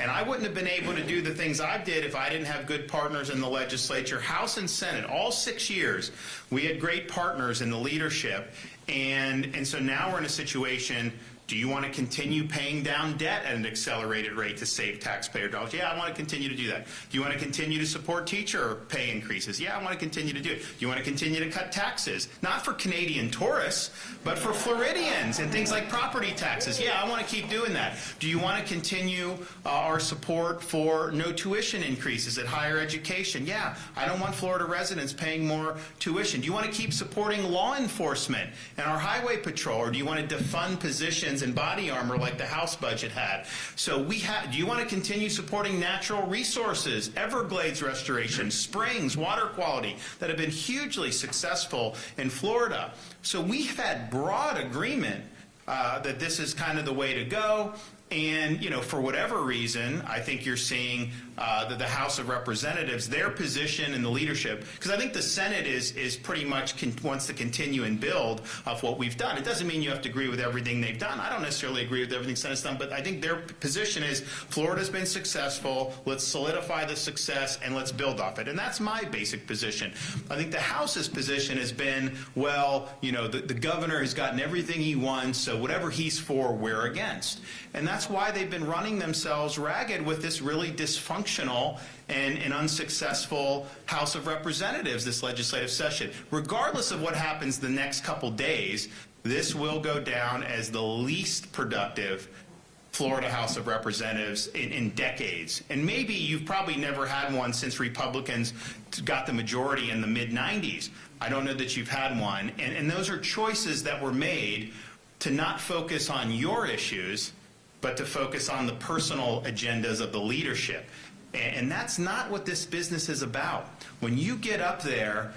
And I wouldn't have been able to do the things I did if I didn't have good partners in the legislature, House and Senate, all 6 years. We had great partners in the leadership. And so now we're in a situation, do you want to continue paying down debt at an accelerated rate to save taxpayer dollars? Yeah, I want to continue to do that. Do you want to continue to support teacher pay increases? Yeah, I want to continue to do it. Do you want to continue to cut taxes? Not for Canadian tourists, but for Floridians and things like property taxes. Yeah, I want to keep doing that. Do you want to continue our support for no tuition increases at higher education? Yeah, I don't want Florida residents paying more tuition. Do you want to keep supporting law enforcement and our highway patrol, or do you want to defund positions and body armor like the House budget had? So do you want to continue supporting natural resources, Everglades restoration, springs, water quality that have been hugely successful in Florida? So we've had broad agreement that this is kind of the way to go. And, you know, for whatever reason, I think you're seeing that the House of Representatives, their position in the leadership, because I think the Senate is pretty much wants to continue and build off what we've done. It doesn't mean you have to agree with everything they've done. I don't necessarily agree with everything Senate's done, but I think their position is Florida's been successful. Let's solidify the success and let's build off it. And that's my basic position. I think the House's position has been, well, you know, the governor has gotten everything he wants, so whatever he's for, we're against. And that's why they've been running themselves ragged with this really dysfunctional and unsuccessful House of Representatives this legislative session. Regardless of what happens the next couple days, this will go down as the least productive Florida House of Representatives in decades. And maybe you've probably never had one since Republicans got the majority in the mid-90s. I don't know that you've had one. And those are choices that were made to not focus on your issues, but to focus on the personal agendas of the leadership. And that's not what this business is about. When you get up there,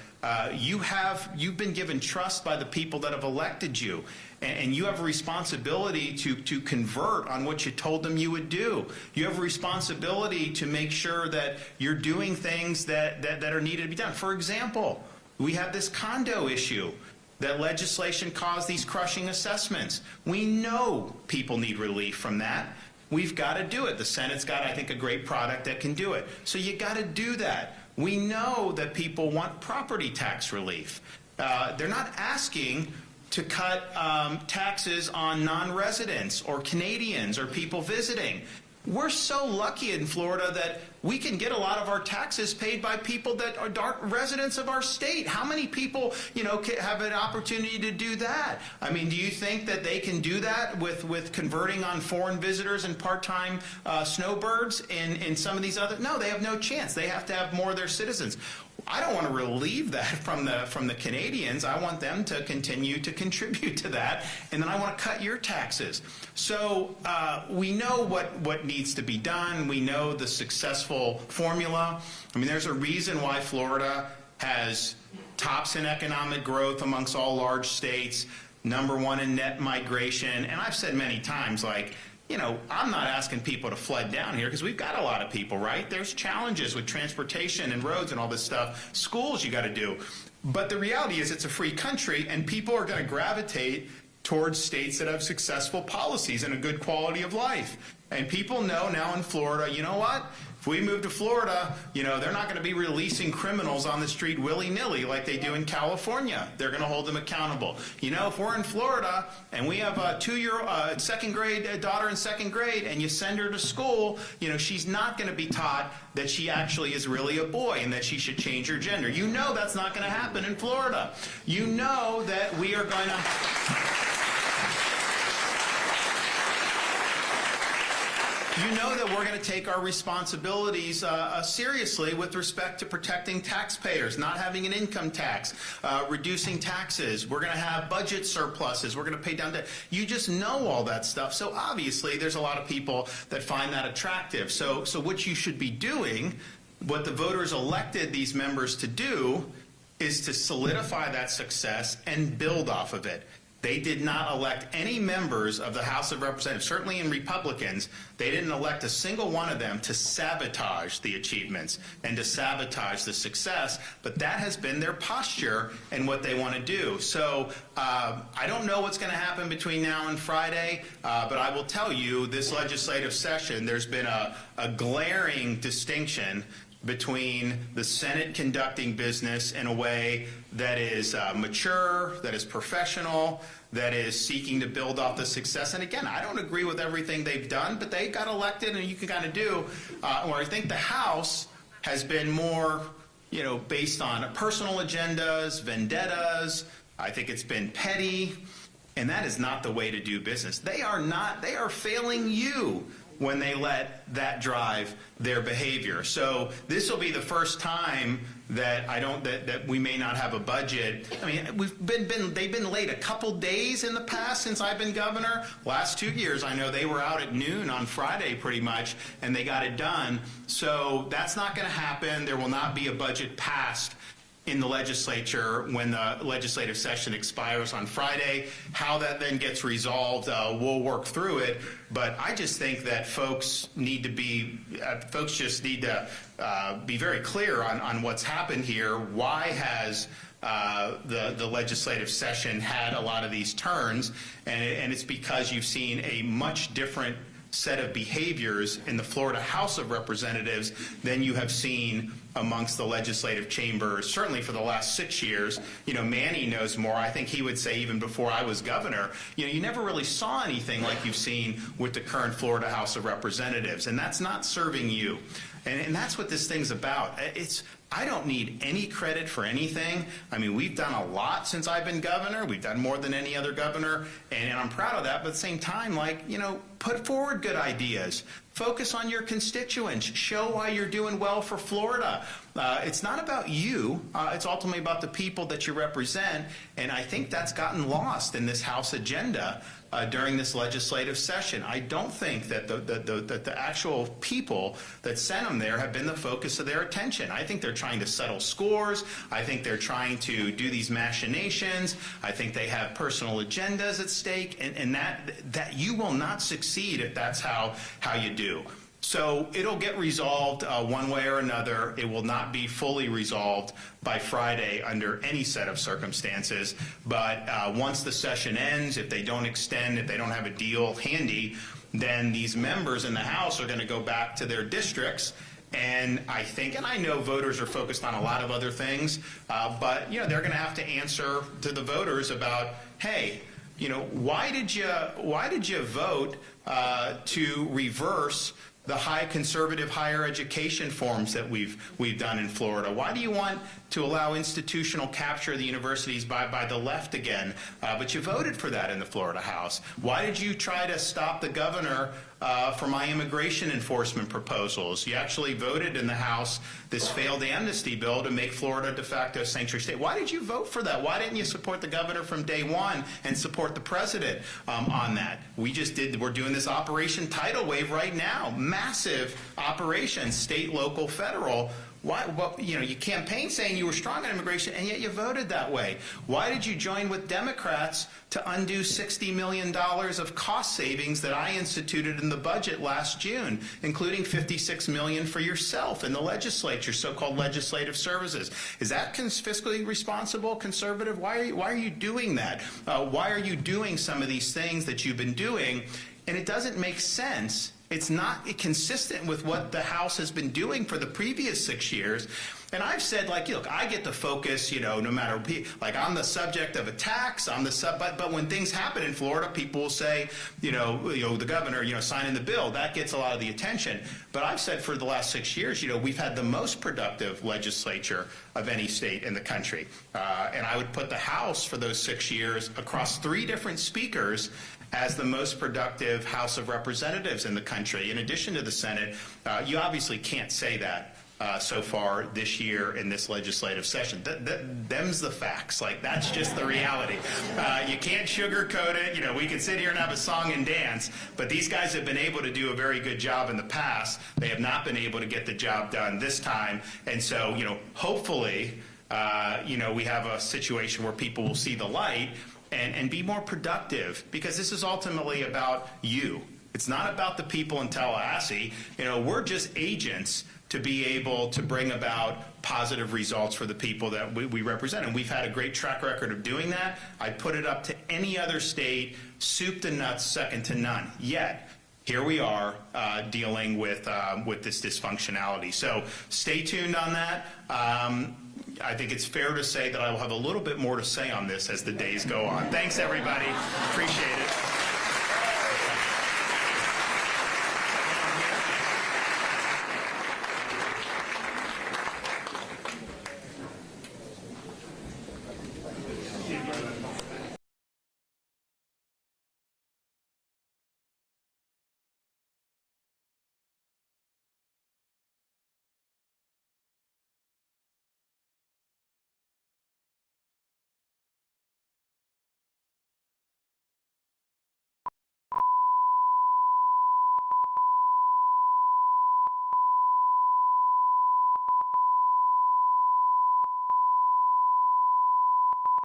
you've been given trust by the people that have elected you, and you have a responsibility to convert on what you told them you would do. You have a responsibility to make sure that you're doing things that are needed to be done. For example, we have this condo issue. That legislation caused these crushing assessments. We know people need relief from that. We've got to do it. The Senate's got, I think, a great product that can do it. So you got to do that. We know that people want property tax relief. They're not asking to cut taxes on non-residents or Canadians or people visiting. We're so lucky in Florida that we can get a lot of our taxes paid by people that aren't residents of our state. How many people, you know, have an opportunity to do that? I mean, do you think that they can do that with converting on foreign visitors and part-time snowbirds in some of these other? No, they have no chance. They have to have more of their citizens. I don't want to relieve that from the Canadians. I want them to continue to contribute to that, and then I want to cut your taxes. So we know what needs to be done. We know the successful formula. I mean, there's a reason why Florida has tops in economic growth amongst all large states, #1 in net migration, and I've said many times, like, you know, I'm not asking people to flood down here because we've got a lot of people, right? There's challenges with transportation and roads and all this stuff. Schools you got to do. But the reality is it's a free country and people are going to gravitate towards states that have successful policies and a good quality of life. And people know now in Florida, you know what? If we move to Florida, they're not going to be releasing criminals on the street willy-nilly like they do in California. They're going to hold them accountable. If we're in Florida and we have a second grade daughter in second grade and you send her to school, she's not going to be taught that she actually is really a boy and that she should change her gender. That's not going to happen in Florida. That we are going to... that we're going to take our responsibilities seriously with respect to protecting taxpayers, not having an income tax, reducing taxes. We're going to have budget surpluses. We're going to pay down debt. You just know all that stuff. So obviously there's a lot of people that find that attractive. So what you should be doing, what the voters elected these members to do, is to solidify that success and build off of it. They did not elect any members of the House of Representatives, certainly in Republicans. They didn't elect a single one of them to sabotage the achievements and to sabotage the success, but that has been their posture and what they want to do. So I don't know what's going to happen between now and Friday, but I will tell you this legislative session, there's been a glaring distinction between the Senate conducting business in a way that is mature, that is professional, that is seeking to build off the success. And again, I don't agree with everything they've done, but they got elected and you can kind of do. Where I think the House has been more, based on personal agendas, vendettas. I think it's been petty, and that is not the way to do business. They are failing you when they let that drive their behavior. So this will be the first time that that we may not have a budget. I mean, they've been late a couple days in the past since I've been governor. Last 2 years, I know they were out at noon on Friday pretty much, and they got it done. So that's not going to happen. There will not be a budget passed in the legislature when the legislative session expires on Friday. How that then gets resolved, we'll work through it. But I just think that folks just need to be very clear on what's happened here. Why has the legislative session had a lot of these turns? And it's because you've seen a much different set of behaviors in the Florida House of Representatives than you have seen amongst the legislative chambers, certainly for the last 6 years. Manny knows more. I think he would say even before I was governor, you never really saw anything like you've seen with the current Florida House of Representatives, and that's not serving you. And that's what this thing's about. I don't need any credit for anything. I mean, we've done a lot since I've been governor. We've done more than any other governor, and I'm proud of that. But at the same time, put forward good ideas. Focus on your constituents. Show why you're doing well for Florida. It's not about you. It's ultimately about the people that you represent, and I think that's gotten lost in this House agenda during this legislative session. I don't think that the actual people that sent them there have been the focus of their attention. I think they're trying to settle scores. I think they're trying to do these machinations. I think they have personal agendas at stake, and that you will not succeed if that's how you do. So it'll get resolved one way or another. It will not be fully resolved by Friday under any set of circumstances. But once the session ends, if they don't extend, if they don't have a deal handy, then these members in the House are going to go back to their districts. And I think, and I know voters are focused on a lot of other things, but they're going to have to answer to the voters about, hey, why did you vote to reverse the high conservative higher education forms that we've done in Florida? Why do you want to allow institutional capture of the universities by the left again? But you voted for that in the Florida House. Why did you try to stop the governor for my immigration enforcement proposals? You actually voted in the House this failed amnesty bill to make Florida de facto sanctuary state. Why did you vote for that? Why didn't you support the governor from day one and support the president on that? We're doing this Operation Tidal Wave right now. Massive operation, state, local, federal. Why? Well, you campaigned saying you were strong on immigration, and yet you voted that way. Why did you join with Democrats to undo $60 million of cost savings that I instituted in the budget last June, including $56 million for yourself in the legislature, so-called legislative services? Is that fiscally responsible, conservative? Why are you doing that? Why are you doing some of these things that you've been doing? And it doesn't make sense. It's not consistent with what the House has been doing for the previous 6 years. And I've said, look, I get to focus, no matter, on the subject of a tax, but when things happen in Florida, people will say, the governor, signing the bill, that gets a lot of the attention. But I've said for the last 6 years, we've had the most productive legislature of any state in the country. And I would put the House for those 6 years across 3 different speakers as the most productive House of Representatives in the country. In addition to the Senate, you obviously can't say that so far this year in this legislative session. Them's the facts. That's just the reality. You can't sugarcoat it. We can sit here and have a song and dance, but these guys have been able to do a very good job in the past. They have not been able to get the job done this time. And so, hopefully, we have a situation where people will see the light and be more productive, because this is ultimately about you. It's not about the people in Tallahassee. We're just agents to be able to bring about positive results for the people that we represent. And we've had a great track record of doing that. I put it up to any other state, soup to nuts, second to none. Yet, here we are dealing with this dysfunctionality. So stay tuned on that. I think it's fair to say that I will have a little bit more to say on this as the days go on. Thanks, everybody. Appreciate it.